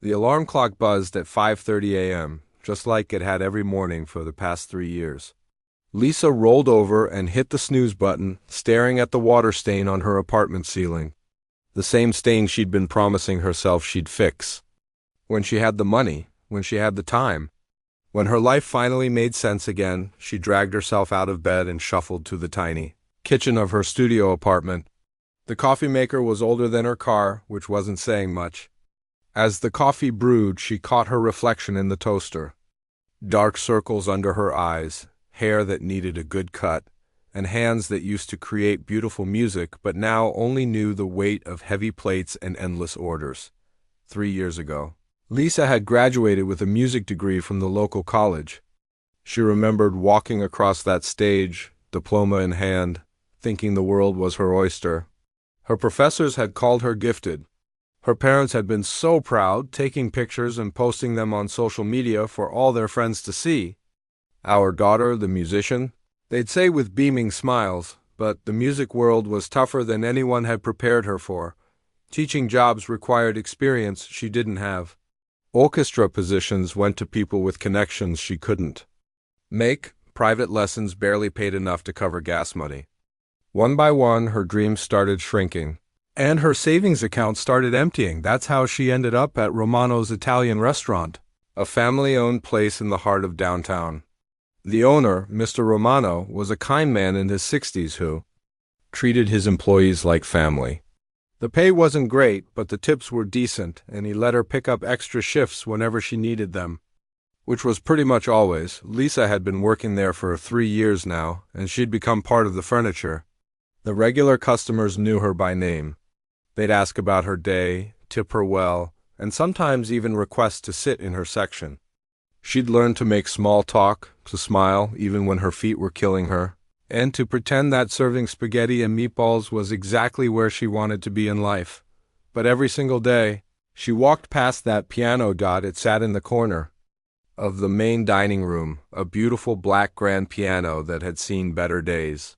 The alarm clock buzzed at 5:30 a.m., just like it had every morning for the past 3 years. Lisa rolled over and hit the snooze button, staring at the water stain on her apartment ceiling. The same stain she'd been promising herself she'd fix. When she had the money, when she had the time. When her life finally made sense again, she dragged herself out of bed and shuffled to the tiny kitchen of her studio apartment. The coffee maker was older than her car, which wasn't saying much. As the coffee brewed, she caught her reflection in the toaster. Dark circles under her eyes, hair that needed a good cut, and hands that used to create beautiful music but now only knew the weight of heavy plates and endless orders. 3 years ago, Lisa had graduated with a music degree from the local college. She remembered walking across that stage, diploma in hand, thinking the world was her oyster. Her professors had called her gifted. Her parents had been so proud, taking pictures and posting them on social media for all their friends to see. Our daughter, the musician, they'd say with beaming smiles, but the music world was tougher than anyone had prepared her for. Teaching jobs required experience she didn't have. Orchestra positions went to people with connections she couldn't make. Private lessons barely paid enough to cover gas money. One by one, her dreams started shrinking, and her savings account started emptying. That's how she ended up at Romano's Italian restaurant, a family-owned place in the heart of downtown. The owner, Mr. Romano, was a kind man in his 60s who treated his employees like family. The pay wasn't great, but the tips were decent, and he let her pick up extra shifts whenever she needed them, which was pretty much always. Lisa had been working there for 3 years now, and she'd become part of the furniture. The regular customers knew her by name. They'd ask about her day, tip her well, and sometimes even request to sit in her section. She'd learned to make small talk, to smile even when her feet were killing her, and to pretend that serving spaghetti and meatballs was exactly where she wanted to be in life. But every single day, she walked past that piano it sat in the corner of the main dining room, a beautiful black grand piano that had seen better days.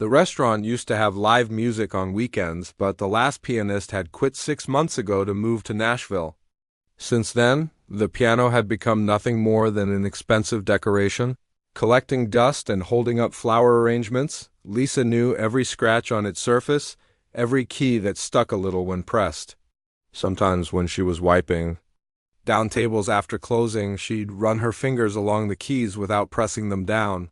The restaurant used to have live music on weekends, but the last pianist had quit 6 months ago to move to Nashville. Since then, the piano had become nothing more than an expensive decoration. Collecting dust and holding up flower arrangements, Lisa knew every scratch on its surface, every key that stuck a little when pressed. Sometimes when she was wiping down tables after closing, she'd run her fingers along the keys without pressing them down.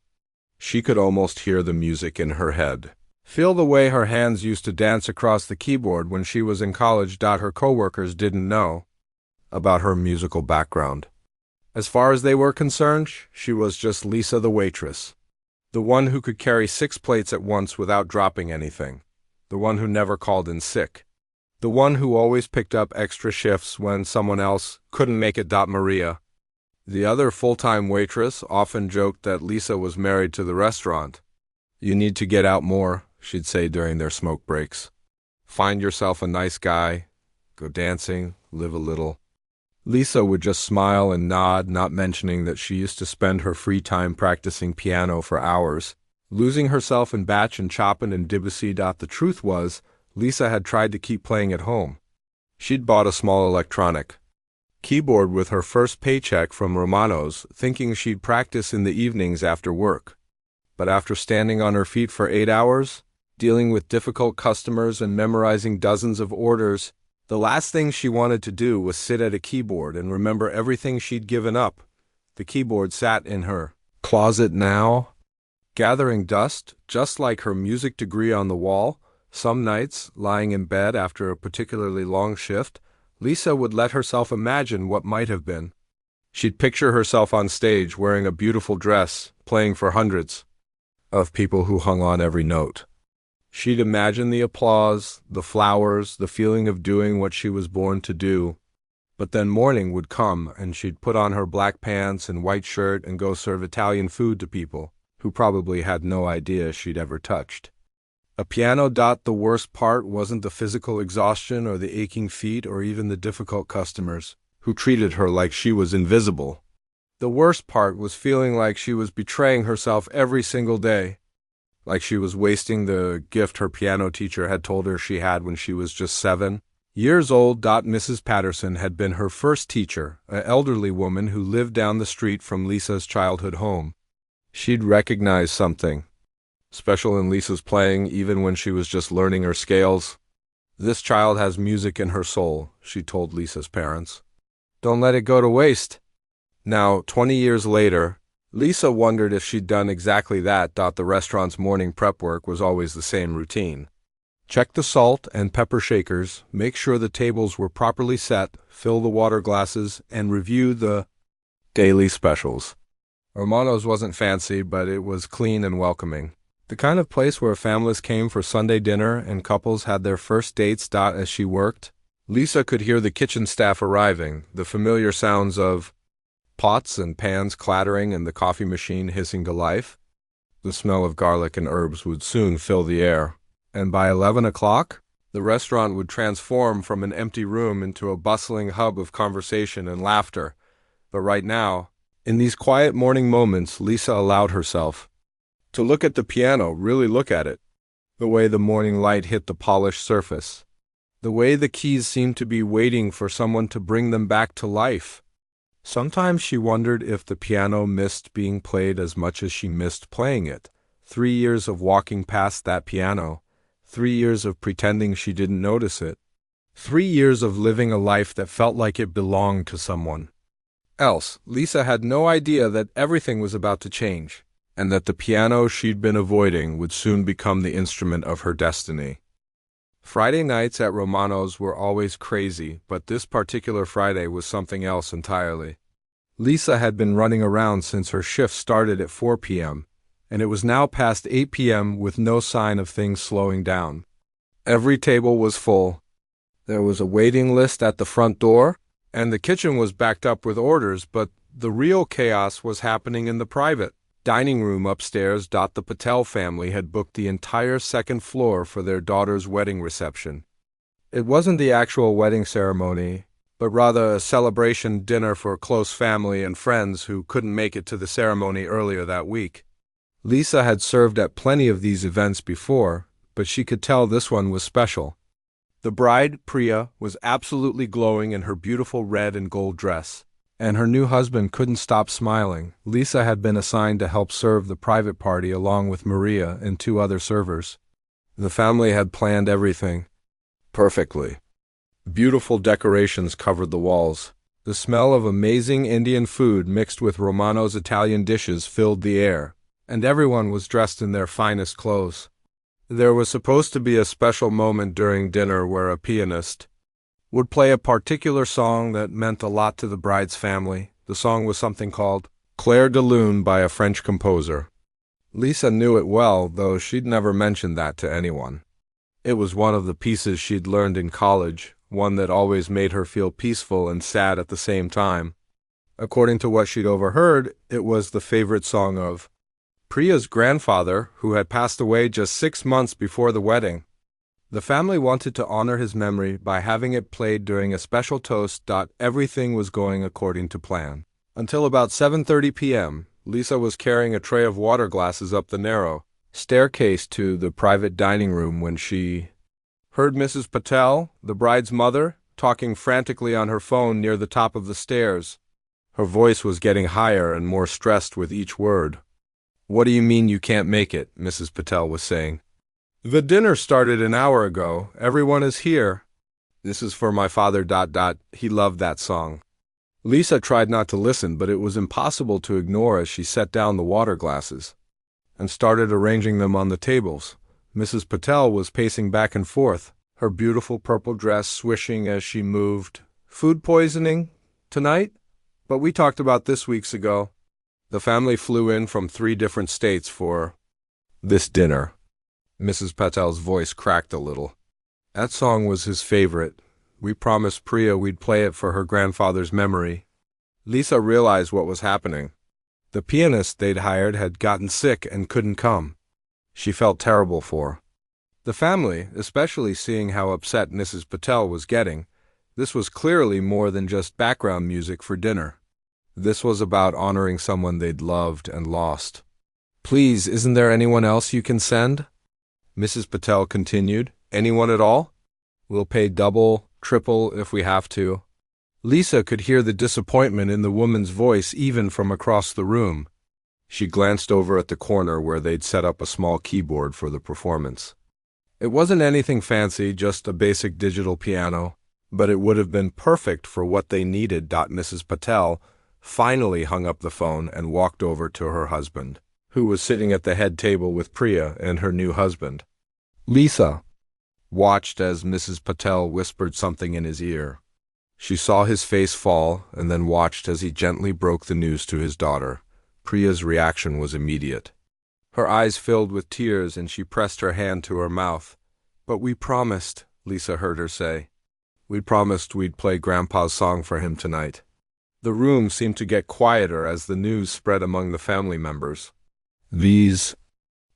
She could almost hear the music in her head. Feel the way her hands used to dance across the keyboard when she was in college. Her coworkers didn't know about her musical background. As far as they were concerned, she was just Lisa the waitress. The one who could carry 6 plates at once without dropping anything. The one who never called in sick. The one who always picked up extra shifts when someone else couldn't make it. Maria, the other full-time waitress, often joked that Lisa was married to the restaurant. "You need to get out more," she'd say during their smoke breaks. "Find yourself a nice guy, go dancing, live a little." Lisa would just smile and nod, not mentioning that she used to spend her free time practicing piano for hours, losing herself in Bach and Chopin and Debussy. The truth was, Lisa had tried to keep playing at home. She'd bought a small electronic keyboard with her first paycheck from Romano's, thinking she'd practice in the evenings after work. But after standing on her feet for 8 hours, dealing with difficult customers and memorizing dozens of orders, the last thing she wanted to do was sit at a keyboard and remember everything she'd given up. The keyboard sat in her closet now, gathering dust, just like her music degree on the wall. Some nights, lying in bed after a particularly long shift, Lisa would let herself imagine what might have been. She'd picture herself on stage wearing a beautiful dress, playing for hundreds of people who hung on every note. She'd imagine the applause, the flowers, the feeling of doing what she was born to do. But then morning would come, and she'd put on her black pants and white shirt and go serve Italian food to people who probably had no idea she'd ever touched a piano. The worst part wasn't the physical exhaustion or the aching feet or even the difficult customers who treated her like she was invisible. The worst part was feeling like she was betraying herself every single day, like she was wasting the gift her piano teacher had told her she had when she was just 7. Years old. Mrs. Patterson had been her first teacher, an elderly woman who lived down the street from Lisa's childhood home. She'd recognized something special in Lisa's playing, even when she was just learning her scales. "This child has music in her soul," she told Lisa's parents. "Don't let it go to waste." Now, 20 years later, Lisa wondered if she'd done exactly that. The restaurant's morning prep work was always the same routine. Check the salt and pepper shakers, make sure the tables were properly set, fill the water glasses, and review the daily specials. Romano's wasn't fancy, but it was clean and welcoming. The kind of place where families came for Sunday dinner and couples had their first dates. As she worked, Lisa could hear the kitchen staff arriving, the familiar sounds of pots and pans clattering and the coffee machine hissing to life. The smell of garlic and herbs would soon fill the air, and by 11 o'clock, the restaurant would transform from an empty room into a bustling hub of conversation and laughter. But right now, in these quiet morning moments, Lisa allowed herself to look at the piano, really look at it. The way the morning light hit the polished surface. The way the keys seemed to be waiting for someone to bring them back to life. Sometimes she wondered if the piano missed being played as much as she missed playing it. 3 years of walking past that piano. 3 years of pretending she didn't notice it. 3 years of living a life that felt like it belonged to someone else. Lisa had no idea that everything was about to change, and that the piano she'd been avoiding would soon become the instrument of her destiny. Friday nights at Romano's were always crazy, but this particular Friday was something else entirely. Lisa had been running around since her shift started at 4 p.m., and it was now past 8 p.m. with no sign of things slowing down. Every table was full. There was a waiting list at the front door, and the kitchen was backed up with orders, but the real chaos was happening in the private dining room upstairs. The Patel family had booked the entire second floor for their daughter's wedding reception. It wasn't the actual wedding ceremony, but rather a celebration dinner for close family and friends who couldn't make it to the ceremony earlier that week. Lisa had served at plenty of these events before, but she could tell this one was special. The bride, Priya, was absolutely glowing in her beautiful red and gold dress, and her new husband couldn't stop smiling. Lisa had been assigned to help serve the private party along with Maria and 2 other servers. The family had planned everything perfectly. Beautiful decorations covered the walls. The smell of amazing Indian food mixed with Romano's Italian dishes filled the air, and everyone was dressed in their finest clothes. There was supposed to be a special moment during dinner where a pianist would play a particular song that meant a lot to the bride's family. The song was something called Clair de Lune by a French composer. Lisa knew it well, though she'd never mentioned that to anyone. It was one of the pieces she'd learned in college, one that always made her feel peaceful and sad at the same time. According to what she'd overheard, it was the favorite song of Priya's grandfather, who had passed away just 6 months before the wedding. The family wanted to honor his memory by having it played during a special toast. Everything was going according to plan. Until about 7:30 p.m., Lisa was carrying a tray of water glasses up the narrow staircase to the private dining room when she heard Mrs. Patel, the bride's mother, talking frantically on her phone near the top of the stairs. Her voice was getting higher and more stressed with each word. "What do you mean you can't make it?" Mrs. Patel was saying. "The dinner started an hour ago. Everyone is here. This is for my father. He loved that song." Lisa tried not to listen, but it was impossible to ignore as she set down the water glasses and started arranging them on the tables. Mrs. Patel was pacing back and forth, her beautiful purple dress swishing as she moved. "Food poisoning tonight? But we talked about this weeks ago." The family flew in from 3 different states for this dinner. Mrs. Patel's voice cracked a little. "That song was his favorite. We promised Priya we'd play it for her grandfather's memory." Lisa realized what was happening. The pianist they'd hired had gotten sick and couldn't come. She felt terrible for the family, especially seeing how upset Mrs. Patel was getting. This was clearly more than just background music for dinner. This was about honoring someone they'd loved and lost. "Please, isn't there anyone else you can send?" Mrs. Patel continued. "Anyone at all? We'll pay double." Triple if we have to. Lisa could hear the disappointment in the woman's voice even from across the room. She glanced over at the corner where they'd set up a small keyboard for the performance. It wasn't anything fancy, just a basic digital piano, but it would have been perfect for what they needed. Mrs. Patel finally hung up the phone and walked over to her husband, who was sitting at the head table with Priya and her new husband. Lisa watched as Mrs. Patel whispered something in his ear. She saw his face fall and then watched as he gently broke the news to his daughter. Priya's reaction was immediate. Her eyes filled with tears and she pressed her hand to her mouth. "But we promised," Lisa heard her say. "We promised we'd play Grandpa's song for him tonight." The room seemed to get quieter as the news spread among the family members. These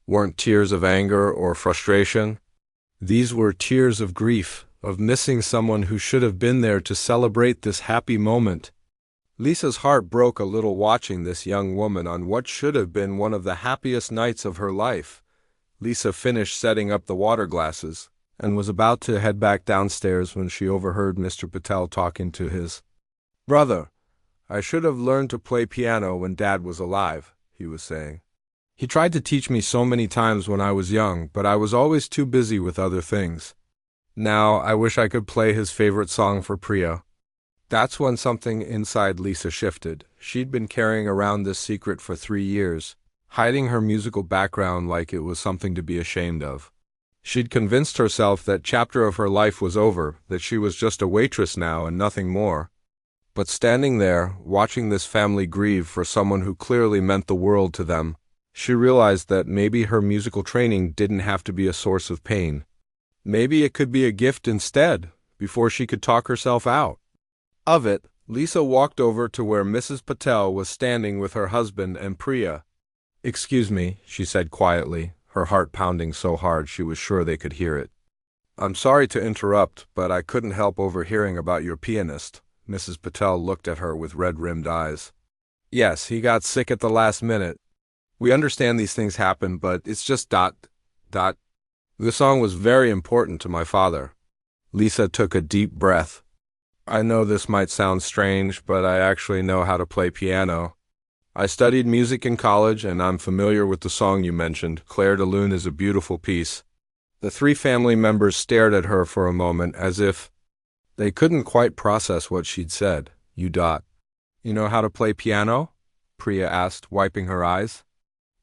weren't tears of anger or frustration. These were tears of grief, of missing someone who should have been there to celebrate this happy moment. Lisa's heart broke a little watching this young woman on what should have been one of the happiest nights of her life. Lisa finished setting up the water glasses and was about to head back downstairs when she overheard Mr. Patel talking to his brother. "I should have learned to play piano when Dad was alive," he was saying. "He tried to teach me so many times when I was young, but I was always too busy with other things. Now I wish I could play his favorite song for Priya." That's when something inside Lisa shifted. She'd been carrying around this secret for 3 years, hiding her musical background like it was something to be ashamed of. She'd convinced herself that chapter of her life was over, that she was just a waitress now and nothing more. But standing there, watching this family grieve for someone who clearly meant the world to them, she realized that maybe her musical training didn't have to be a source of pain. Maybe it could be a gift instead, before she could talk herself out of it. Lisa walked over to where Mrs. Patel was standing with her husband and Priya. "Excuse me," she said quietly, her heart pounding so hard she was sure they could hear it. "I'm sorry to interrupt, but I couldn't help overhearing about your pianist." Mrs. Patel looked at her with red-rimmed eyes. "Yes, he got sick at the last minute. We understand these things happen, but it's just ... The song was very important to my father." Lisa took a deep breath. "I know this might sound strange, but I actually know how to play piano. I studied music in college, and I'm familiar with the song you mentioned. Claire de Lune is a beautiful piece." The 3 family members stared at her for a moment as if they couldn't quite process what she'd said. You know how to play piano?" Priya asked, wiping her eyes.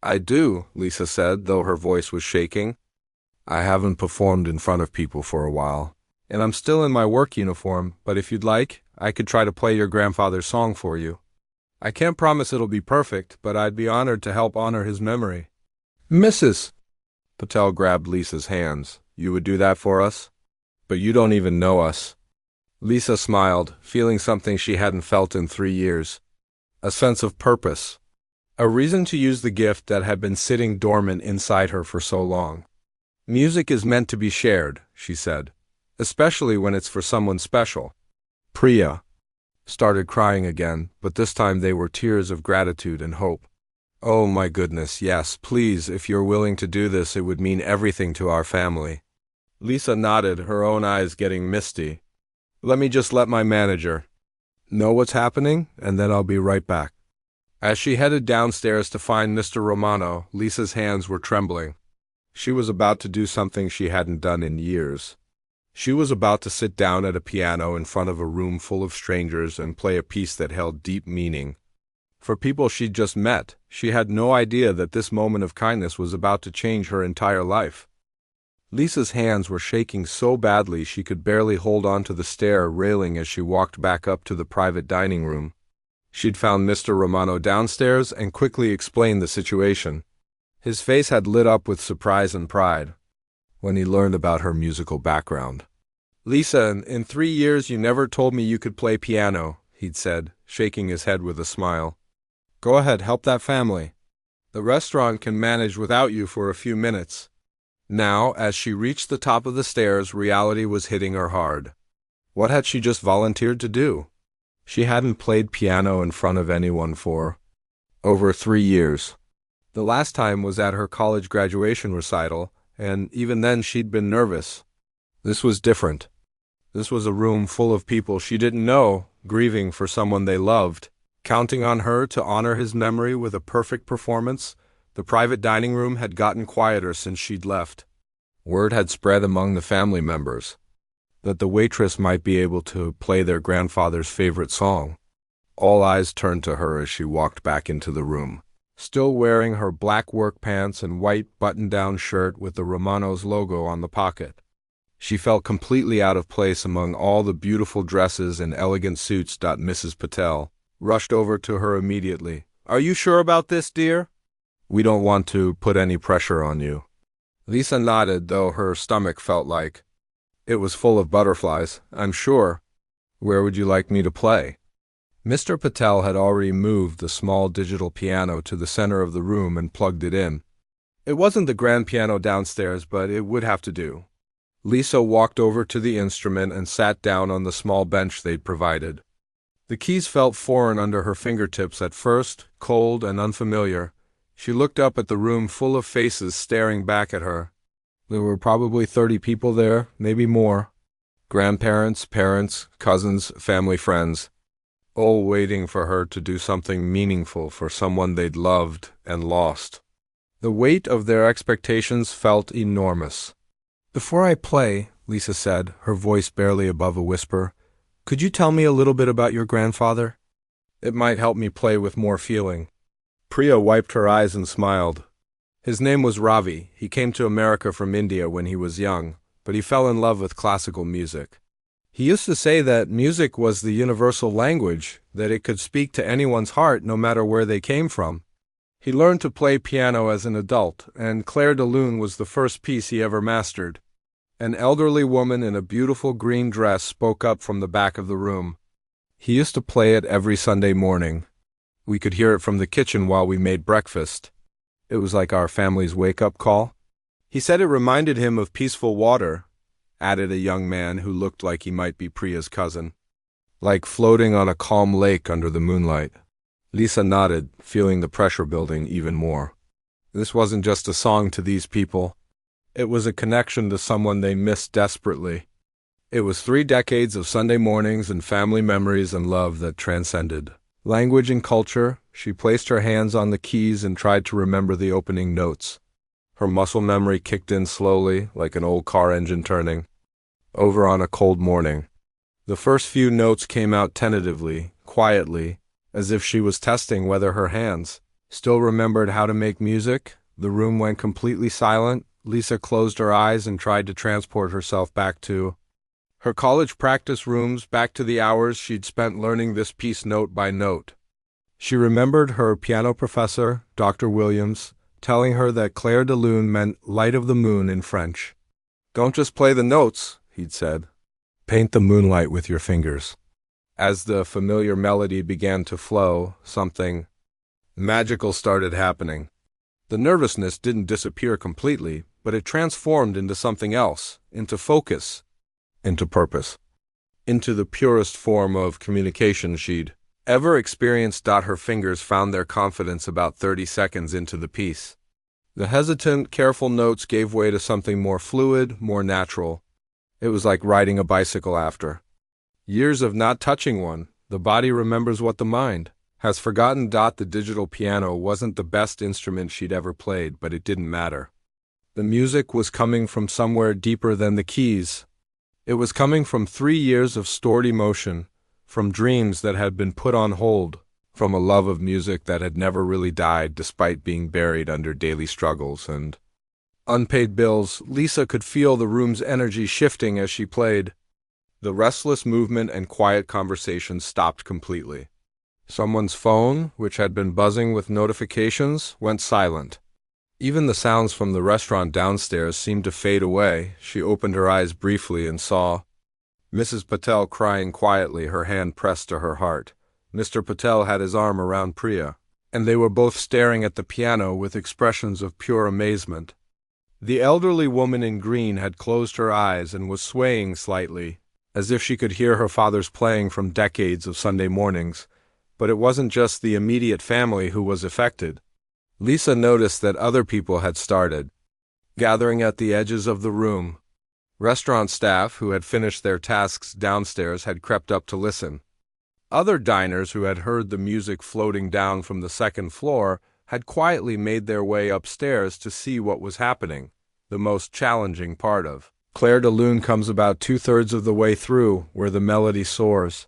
"I do," Lisa said, though her voice was shaking. "I haven't performed in front of people for a while, and I'm still in my work uniform, but if you'd like, I could try to play your grandfather's song for you. I can't promise it'll be perfect, but I'd be honored to help honor his memory." "Mrs. Patel grabbed Lisa's hands. "You would do that for us? But you don't even know us." Lisa smiled, feeling something she hadn't felt in 3 years. A sense of purpose. A reason to use the gift that had been sitting dormant inside her for so long. "Music is meant to be shared," she said, "especially when it's for someone special." Priya started crying again, but this time they were tears of gratitude and hope. "Oh my goodness, yes, please, if you're willing to do this, it would mean everything to our family." Lisa nodded, her own eyes getting misty. Let me just let my manager know what's happening, and then I'll be right back." As she headed downstairs to find Mr. Romano, Lisa's hands were trembling. She was about to do something she hadn't done in years. She was about to sit down at a piano in front of a room full of strangers and play a piece that held deep meaning. For people she'd just met, she had no idea that this moment of kindness was about to change her entire life. Lisa's hands were shaking so badly she could barely hold on to the stair railing as she walked back up to the private dining room. She'd found Mr. Romano downstairs and quickly explained the situation. His face had lit up with surprise and pride when he learned about her musical background. "Lisa, in 3 years you never told me you could play piano," he'd said, shaking his head with a smile. "Go ahead, help that family. The restaurant can manage without you for a few minutes." Now, as she reached the top of the stairs, reality was hitting her hard. What had she just volunteered to do? She hadn't played piano in front of anyone for over 3 years. The last time was at her college graduation recital, and even then she'd been nervous. This was different. This was a room full of people she didn't know, grieving for someone they loved, counting on her to honor his memory with a perfect performance. The private dining room had gotten quieter since she'd left. Word had spread among the family members that the waitress might be able to play their grandfather's favorite song. All eyes turned to her as she walked back into the room, still wearing her black work pants and white button-down shirt with the Romano's logo on the pocket. She felt completely out of place among all the beautiful dresses and elegant suits. Mrs. Patel rushed over to her immediately. "Are you sure about this, dear? We don't want to put any pressure on you." Lisa nodded, though her stomach felt like it was full of butterflies. "I'm sure. Where would you like me to play?" Mr. Patel had already moved the small digital piano to the center of the room and plugged it in. It wasn't the grand piano downstairs, but it would have to do. Lisa walked over to the instrument and sat down on the small bench they'd provided. The keys felt foreign under her fingertips at first, cold and unfamiliar. She looked up at the room full of faces staring back at her. There were probably 30 people there, maybe more. Grandparents, parents, cousins, family friends, all waiting for her to do something meaningful for someone they'd loved and lost. The weight of their expectations felt enormous. "Before I play," Lisa said, her voice barely above a whisper, "could you tell me a little bit about your grandfather? It might help me play with more feeling." Priya wiped her eyes and smiled. His name was Ravi. He came to America from India when he was young, but he fell in love with classical music. He used to say that music was the universal language, that it could speak to anyone's heart no matter where they came from. He learned to play piano as an adult, and Claire de Lune was the first piece he ever mastered. An elderly woman in a beautiful green dress spoke up from the back of the room. "He used to play it every Sunday morning. We could hear it from the kitchen while we made breakfast. It was like our family's wake-up call. He said it reminded him of peaceful water," added a young man who looked like he might be Priya's cousin. "Like floating on a calm lake under the moonlight." Lisa nodded, feeling the pressure building even more. This wasn't just a song to these people. It was a connection to someone they missed desperately. It was 3 decades of Sunday mornings and family memories and love that transcended language and culture. She placed her hands on the keys and tried to remember the opening notes. Her muscle memory kicked in slowly, like an old car engine turning over on a cold morning. The first few notes came out tentatively, quietly, as if she was testing whether her hands still remembered how to make music. The room went completely silent. Lisa closed her eyes and tried to transport herself back to her college practice rooms, back to the hours she'd spent learning this piece note by note. She remembered her piano professor, Dr. Williams, telling her that Claire de Lune meant light of the moon in French. "Don't just play the notes," he'd said. "Paint the moonlight with your fingers." As the familiar melody began to flow, something magical started happening. The nervousness didn't disappear completely, but it transformed into something else, into focus, into purpose, into the purest form of communication she'd ever experienced. Her fingers found their confidence about 30 seconds into the piece. The hesitant, careful notes gave way to something more fluid, more natural. It was like riding a bicycle after years of not touching one. The body remembers what the mind has forgotten. The digital piano wasn't the best instrument she'd ever played, but it didn't matter. The music was coming from somewhere deeper than the keys. It was coming from 3 years of stored emotion, from dreams that had been put on hold, from a love of music that had never really died despite being buried under daily struggles and unpaid bills. Lisa could feel the room's energy shifting as she played. The restless movement and quiet conversation stopped completely. Someone's phone, which had been buzzing with notifications, went silent. Even the sounds from the restaurant downstairs seemed to fade away. She opened her eyes briefly and saw Mrs. Patel crying quietly, her hand pressed to her heart. Mr. Patel had his arm around Priya, and they were both staring at the piano with expressions of pure amazement. The elderly woman in green had closed her eyes and was swaying slightly, as if she could hear her father's playing from decades of Sunday mornings. But it wasn't just the immediate family who was affected. Lisa noticed that other people had started gathering at the edges of the room. Restaurant staff who had finished their tasks downstairs had crept up to listen. Other diners who had heard the music floating down from the second floor had quietly made their way upstairs to see what was happening. The most challenging part of Clair de Lune comes about 2/3 of the way through, where the melody soars,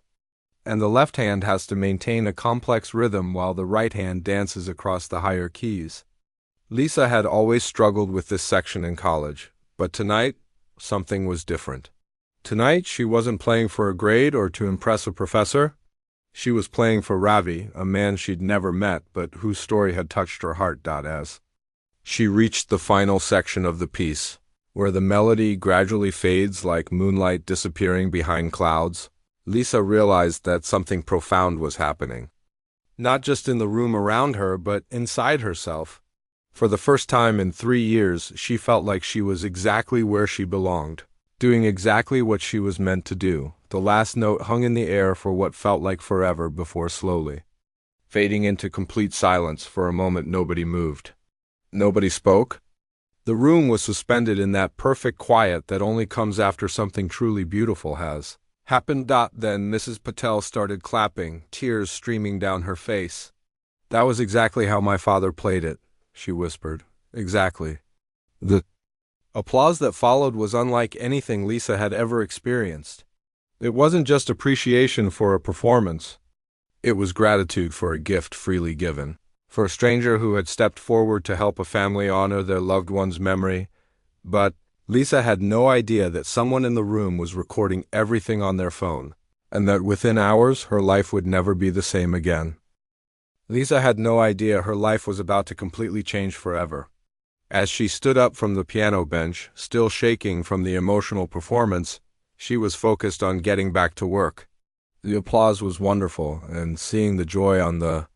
and the left hand has to maintain a complex rhythm while the right hand dances across the higher keys. Lisa had always struggled with this section in college, but tonight, something was different. Tonight, she wasn't playing for a grade or to impress a professor. She was playing for Ravi, a man she'd never met but whose story had touched her heart. As she reached the final section of the piece, where the melody gradually fades like moonlight disappearing behind clouds, Lisa realized that something profound was happening. Not just in the room around her, but inside herself. For the first time in 3 years, she felt like she was exactly where she belonged, doing exactly what she was meant to do. The last note hung in the air for what felt like forever before slowly fading into complete silence. For a moment, nobody moved. Nobody spoke. The room was suspended in that perfect quiet that only comes after something truly beautiful has happened. Then Mrs. Patel started clapping, tears streaming down her face. "That was exactly how my father played it," she whispered. "Exactly." The applause that followed was unlike anything Lisa had ever experienced. It wasn't just appreciation for a performance. It was gratitude for a gift freely given, for a stranger who had stepped forward to help a family honor their loved one's memory. But Lisa had no idea that someone in the room was recording everything on their phone, and that within hours her life would never be the same again. Lisa had no idea her life was about to completely change forever. As she stood up from the piano bench, still shaking from the emotional performance, she was focused on getting back to work. The applause was wonderful, and seeing the joy on the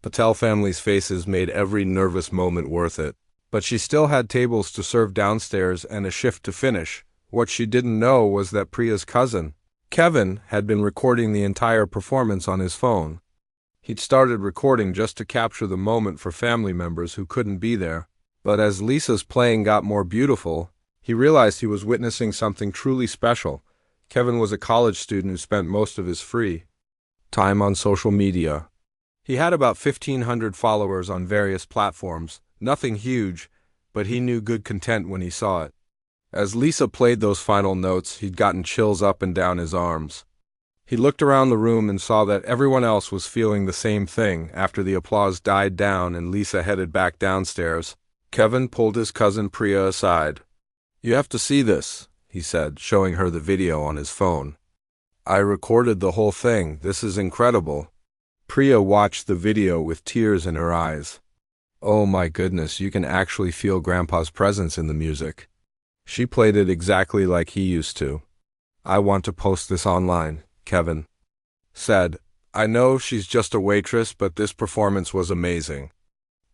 Patel family's faces made every nervous moment worth it. But she still had tables to serve downstairs and a shift to finish. What she didn't know was that Priya's cousin, Kevin, had been recording the entire performance on his phone. He'd started recording just to capture the moment for family members who couldn't be there. But as Lisa's playing got more beautiful, he realized he was witnessing something truly special. Kevin was a college student who spent most of his free time on social media. He had about 1,500 followers on various platforms, nothing huge, but he knew good content when he saw it. As Lisa played those final notes, he'd gotten chills up and down his arms. He looked around the room and saw that everyone else was feeling the same thing. After the applause died down and Lisa headed back downstairs, Kevin pulled his cousin Priya aside. "You have to see this," he said, showing her the video on his phone. "I recorded the whole thing. This is incredible." Priya watched the video with tears in her eyes. "Oh my goodness, you can actually feel Grandpa's presence in the music. She played it exactly like he used to." "I want to post this online," Kevin said. "I know she's just a waitress, but this performance was amazing.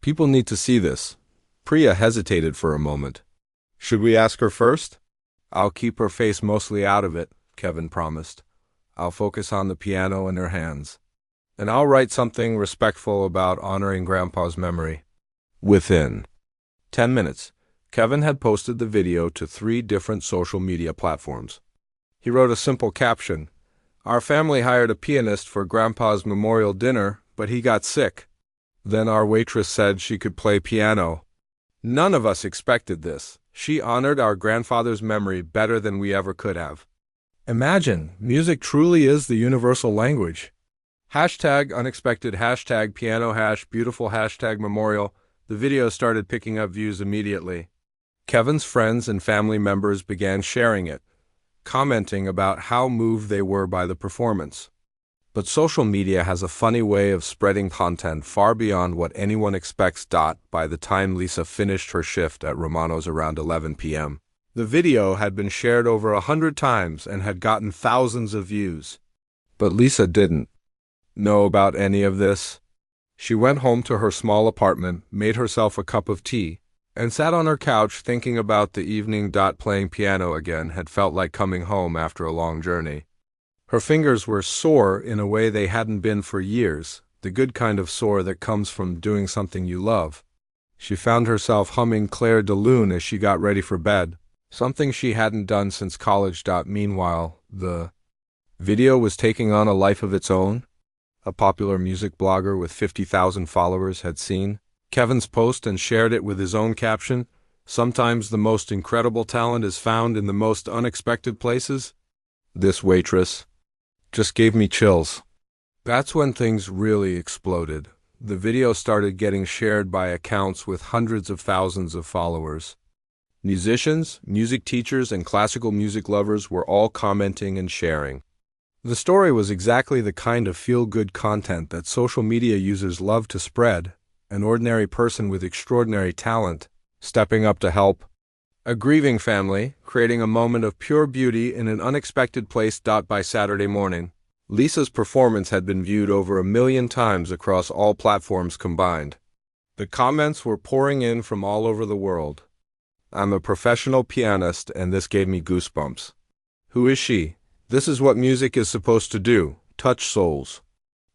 People need to see this." Priya hesitated for a moment. "Should we ask her first?" "I'll keep her face mostly out of it," Kevin promised. "I'll focus on the piano and her hands. And I'll write something respectful about honoring Grandpa's memory." Within 10 minutes, Kevin had posted the video to 3 different social media platforms. He wrote a simple caption: "Our family hired a pianist for Grandpa's memorial dinner, but he got sick. Then our waitress said she could play piano. None of us expected this. She honored our grandfather's memory better than we ever could have." Imagine, music truly is the universal language. #unexpected, #piano, #beautiful, #memorial. The video started picking up views immediately. Kevin's friends and family members began sharing it, commenting about how moved they were by the performance. But social media has a funny way of spreading content far beyond what anyone expects. By the time Lisa finished her shift at Romano's around 11 p.m., the video had been shared over 100 times and had gotten thousands of views. But Lisa didn't know about any of this. She went home to her small apartment, made herself a cup of tea, and sat on her couch thinking about the evening. Playing piano again had felt like coming home after a long journey. Her fingers were sore in a way they hadn't been for years, the good kind of sore that comes from doing something you love. She found herself humming Clair de Lune as she got ready for bed, something she hadn't done since college. Meanwhile, the video was taking on a life of its own. A popular music blogger with 50,000 followers had seen Kevin's post and shared it with his own caption, "Sometimes the most incredible talent is found in the most unexpected places." This waitress just gave me chills. That's when things really exploded. The video started getting shared by accounts with hundreds of thousands of followers. Musicians, music teachers, and classical music lovers were all commenting and sharing. The story was exactly the kind of feel-good content that social media users love to spread, an ordinary person with extraordinary talent, stepping up to help a grieving family, creating a moment of pure beauty in an unexpected place. By Saturday morning, Lisa's performance had been viewed over 1 million times across all platforms combined. The comments were pouring in from all over the world. "I'm a professional pianist and this gave me goosebumps. Who is she? This is what music is supposed to do, touch souls.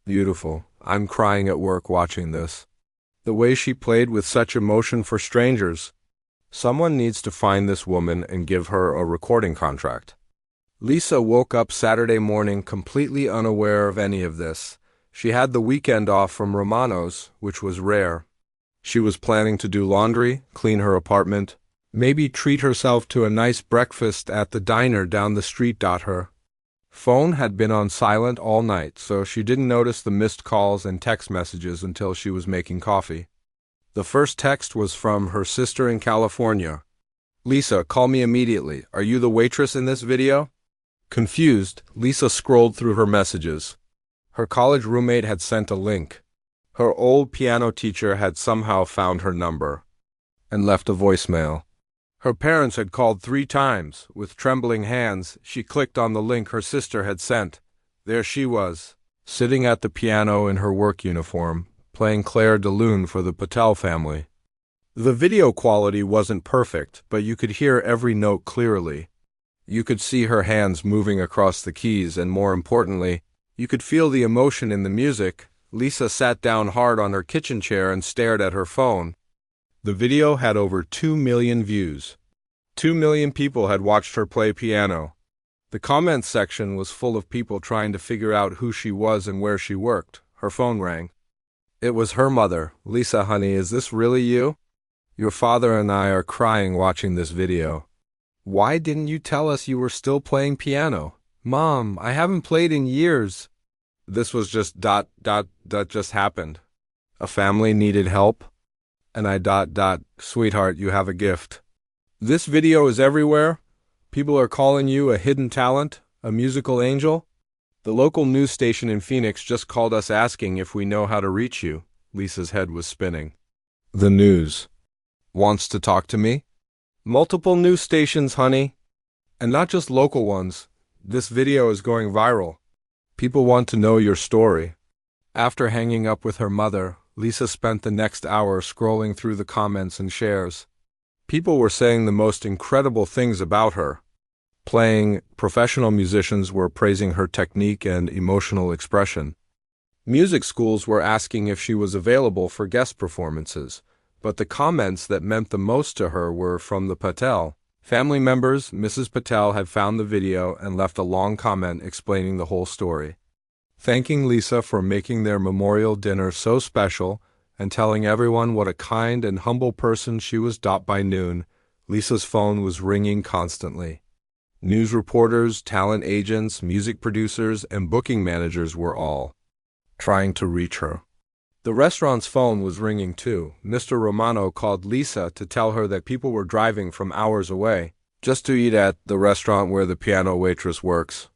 Beautiful. I'm crying at work watching this. The way she played with such emotion for strangers. Someone needs to find this woman and give her a recording contract." Lisa woke up Saturday morning completely unaware of any of this. She had the weekend off from Romano's, which was rare. She was planning to do laundry, clean her apartment, maybe treat herself to a nice breakfast at the diner down the street. Her phone had been on silent all night, so she didn't notice the missed calls and text messages until she was making coffee. The first text was from her sister in California. "Lisa, call me immediately. Are you the waitress in this video?" Confused, Lisa scrolled through her messages. Her college roommate had sent a link. Her old piano teacher had somehow found her number and left a voicemail. Her parents had called 3 times. With trembling hands, she clicked on the link her sister had sent. There she was, sitting at the piano in her work uniform, playing Claire de Lune for the Patel family. The video quality wasn't perfect, but you could hear every note clearly. You could see her hands moving across the keys, and more importantly, you could feel the emotion in the music. Lisa sat down hard on her kitchen chair and stared at her phone. The video had over 2 million views. 2 million people had watched her play piano. The comments section was full of people trying to figure out who she was and where she worked. Her phone rang. It was her mother. "Lisa, honey, is this really you? Your father and I are crying watching this video. Why didn't you tell us you were still playing piano? Mom, I haven't played in years." This was just ... just happened. A family needed help, and Sweetheart, you have a gift. This video is everywhere. People are calling you a hidden talent, a musical angel. The local news station in Phoenix just called us asking if we know how to reach you. Lisa's head was spinning. The news wants to talk to me? Multiple news stations, honey. And not just local ones. This video is going viral. People want to know your story. After hanging up with her mother, Lisa spent the next hour scrolling through the comments and shares. People were saying the most incredible things about her. Professional musicians were praising her technique and emotional expression. Music schools were asking if she was available for guest performances. But the comments that meant the most to her were from the Patel family members. Mrs. Patel had found the video and left a long comment explaining the whole story, thanking Lisa for making their memorial dinner so special and telling everyone what a kind and humble person she was. By noon, Lisa's phone was ringing constantly. News reporters, talent agents, music producers, and booking managers were all trying to reach her. The restaurant's phone was ringing too. Mr. Romano called Lisa to tell her that people were driving from hours away just to eat at the restaurant where the piano waitress works.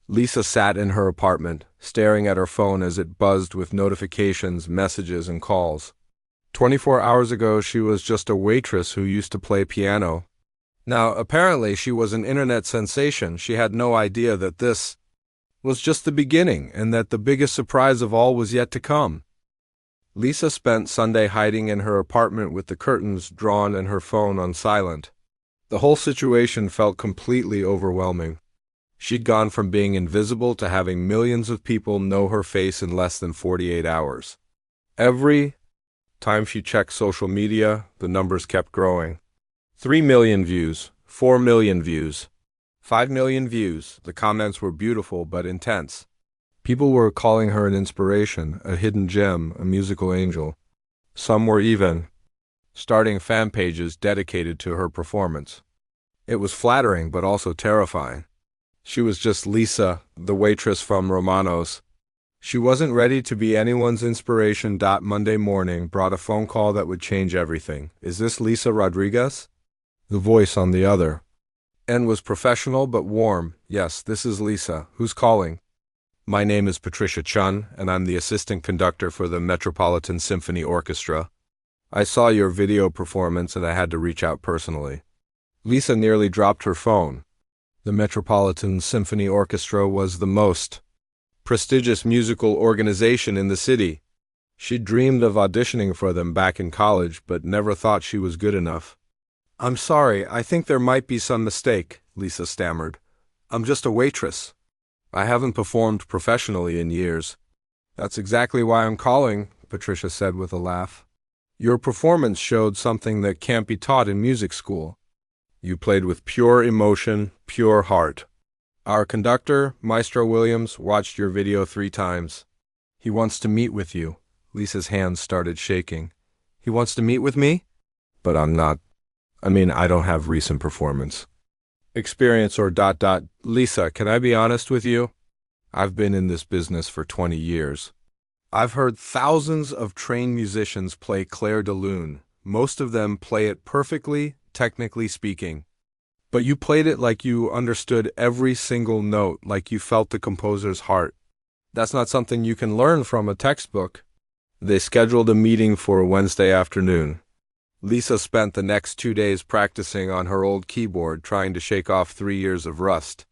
Lisa sat in her apartment, staring at her phone as it buzzed with notifications, messages, and calls. 24 hours ago, she was just a waitress who used to play piano. Now, apparently, she was an internet sensation. She had no idea that this was just the beginning and that the biggest surprise of all was yet to come. Lisa spent Sunday hiding in her apartment with the curtains drawn and her phone on silent. The whole situation felt completely overwhelming. She'd gone from being invisible to having millions of people know her face in less than 48 hours. Every time she checked social media, the numbers kept growing. 3 million views, 4 million views. 5 million views. The comments were beautiful but intense. People were calling her an inspiration, a hidden gem, a musical angel. Some were even starting fan pages dedicated to her performance. It was flattering but also terrifying. She was just Lisa, the waitress from Romano's. She wasn't ready to be anyone's inspiration. Monday morning brought a phone call that would change everything. Is this Lisa Rodriguez? The voice on the other end was professional but warm. Yes, this is Lisa. Who's calling? My name is Patricia Chun, and I'm the assistant conductor for the Metropolitan Symphony Orchestra. I saw your video performance and I had to reach out personally. Lisa nearly dropped her phone. The Metropolitan Symphony Orchestra was the most prestigious musical organization in the city. She dreamed of auditioning for them back in college, but never thought she was good enough. I'm sorry, I think there might be some mistake, Lisa stammered. I'm just a waitress. I haven't performed professionally in years. That's exactly why I'm calling, Patricia said with a laugh. Your performance showed something that can't be taught in music school. You played with pure emotion, pure heart. Our conductor, Maestro Williams, watched your video 3 times. He wants to meet with you. Lisa's hands started shaking. He wants to meet with me? But I don't have recent performance experience or ... Lisa, can I be honest with you? I've been in this business for 20 years. I've heard thousands of trained musicians play Clair de Lune. Most of them play it perfectly, technically speaking. But you played it like you understood every single note, like you felt the composer's heart. That's not something you can learn from a textbook. They scheduled a meeting for Wednesday afternoon. Lisa spent the next 2 days practicing on her old keyboard, trying to shake off 3 years of rust.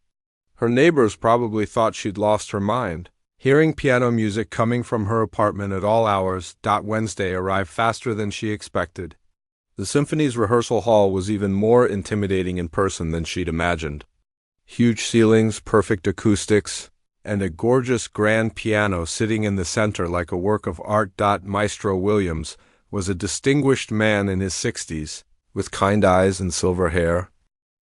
Her neighbors probably thought she'd lost her mind. Hearing piano music coming from her apartment at all hours, Wednesday arrived faster than she expected. The symphony's rehearsal hall was even more intimidating in person than she'd imagined. Huge ceilings, perfect acoustics, and a gorgeous grand piano sitting in the center like a work of art. Maestro Williams was a distinguished man in his 60s, with kind eyes and silver hair.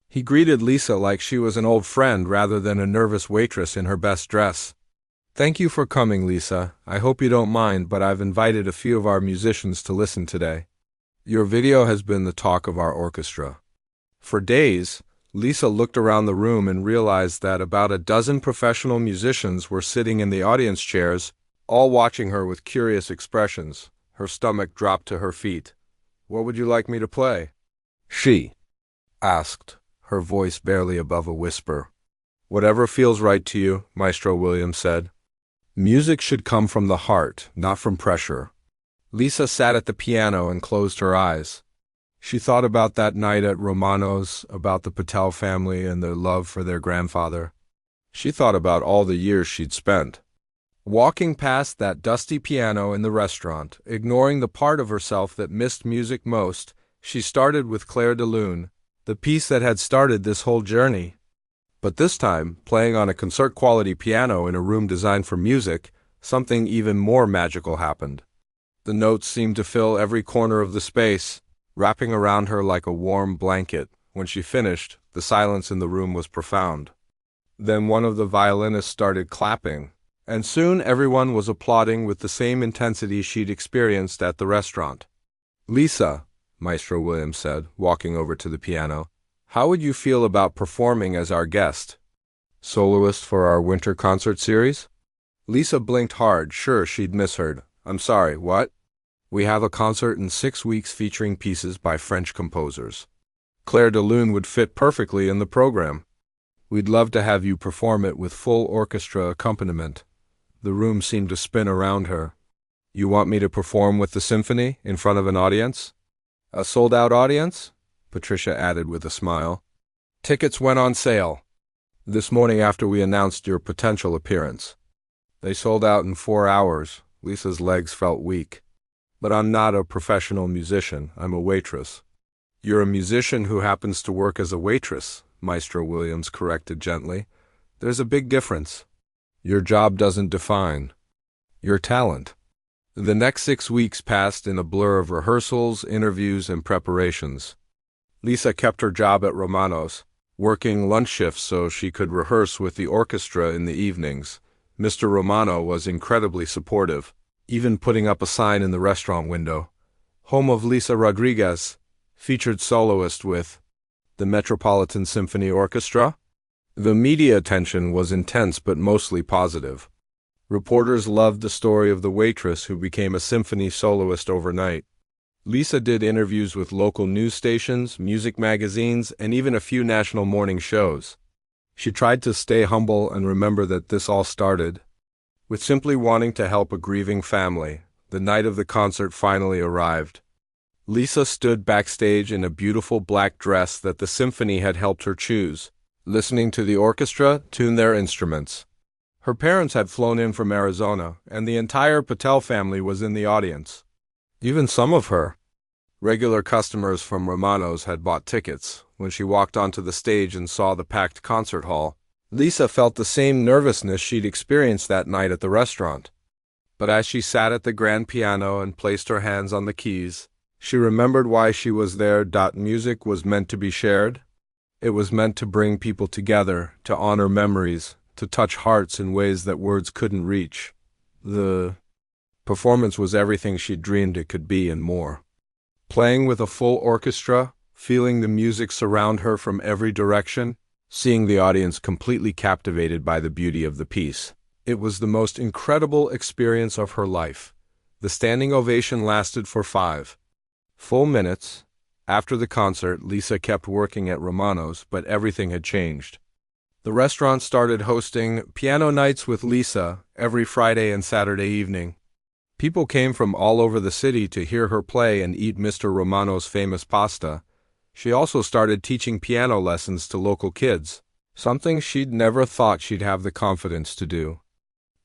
He greeted Lisa like she was an old friend rather than a nervous waitress in her best dress. Thank you for coming, Lisa. I hope you don't mind, but I've invited a few of our musicians to listen today. Your video has been the talk of our orchestra. For days, Lisa looked around the room and realized that about a dozen professional musicians were sitting in the audience chairs, all watching her with curious expressions. Her stomach dropped to her feet. What would you like me to play? She asked, her voice barely above a whisper. Whatever feels right to you, Maestro Williams said. Music should come from the heart, not from pressure. Lisa sat at the piano and closed her eyes. She thought about that night at Romano's, about the Patel family and their love for their grandfather. She thought about all the years she'd spent walking past that dusty piano in the restaurant, ignoring the part of herself that missed music most. She started with Clair de Lune, the piece that had started this whole journey. But this time, playing on a concert-quality piano in a room designed for music, something even more magical happened. The notes seemed to fill every corner of the space, wrapping around her like a warm blanket. When she finished, the silence in the room was profound. Then one of the violinists started clapping, and soon everyone was applauding with the same intensity she'd experienced at the restaurant. Lisa, Maestro Williams said, walking over to the piano, how would you feel about performing as our guest? Soloist for our winter concert series? Lisa blinked hard, sure she'd misheard. I'm sorry, what? We have a concert in 6 weeks featuring pieces by French composers. Clair de Lune would fit perfectly in the program. We'd love to have you perform it with full orchestra accompaniment. The room seemed to spin around her. You want me to perform with the symphony in front of an audience? A sold-out audience? Patricia added with a smile. Tickets went on sale this morning after we announced your potential appearance. They sold out in 4 hours. Lisa's legs felt weak. But I'm not a professional musician. I'm a waitress. You're a musician who happens to work as a waitress, Maestro Williams corrected gently. There's a big difference. Your job doesn't define your talent. The next 6 weeks passed in a blur of rehearsals, interviews, and preparations. Lisa kept her job at Romano's, working lunch shifts so she could rehearse with the orchestra in the evenings. Mr. Romano was incredibly supportive, even putting up a sign in the restaurant window. Home of Lisa Rodriguez, featured soloist with the Metropolitan Symphony Orchestra. The media attention was intense but mostly positive. Reporters loved the story of the waitress who became a symphony soloist overnight. Lisa did interviews with local news stations, music magazines, and even a few national morning shows. She tried to stay humble and remember that this all started with simply wanting to help a grieving family. The night of the concert finally arrived. Lisa stood backstage in a beautiful black dress that the symphony had helped her choose, listening to the orchestra tune their instruments. Her parents had flown in from Arizona, and the entire Patel family was in the audience. Even some of her regular customers from Romano's had bought tickets. When she walked onto the stage and saw the packed concert hall, Lisa felt the same nervousness she'd experienced that night at the restaurant. But as she sat at the grand piano and placed her hands on the keys, she remembered why she was there. Music was meant to be shared. It was meant to bring people together, to honor memories, to touch hearts in ways that words couldn't reach. The performance was everything she'd dreamed it could be and more. Playing with a full orchestra, feeling the music surround her from every direction, seeing the audience completely captivated by the beauty of the piece. It was the most incredible experience of her life. The standing ovation lasted for 5 full minutes. After the concert, Lisa kept working at Romano's, but everything had changed. The restaurant started hosting piano nights with Lisa every Friday and Saturday evening. People came from all over the city to hear her play and eat Mr. Romano's famous pasta. She also started teaching piano lessons to local kids, something she'd never thought she'd have the confidence to do.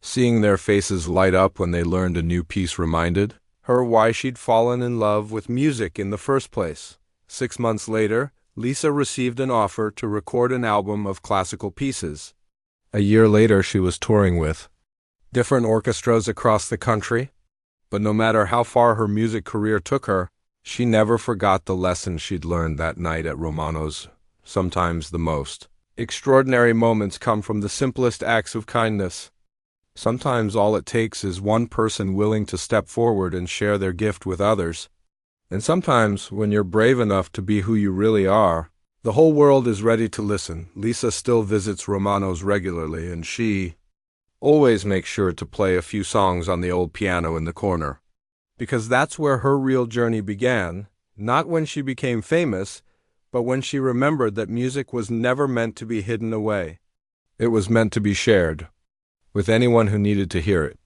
Seeing their faces light up when they learned a new piece reminded her why she'd fallen in love with music in the first place. 6 months later, Lisa received an offer to record an album of classical pieces. A year later, she was touring with different orchestras across the country. But no matter how far her music career took her, she never forgot the lessons she'd learned that night at Romano's. Sometimes the most extraordinary moments come from the simplest acts of kindness. Sometimes all it takes is one person willing to step forward and share their gift with others. And sometimes, when you're brave enough to be who you really are, the whole world is ready to listen. Lisa still visits Romano's regularly, and she always makes sure to play a few songs on the old piano in the corner. Because that's where her real journey began, not when she became famous, but when she remembered that music was never meant to be hidden away. It was meant to be shared with anyone who needed to hear it.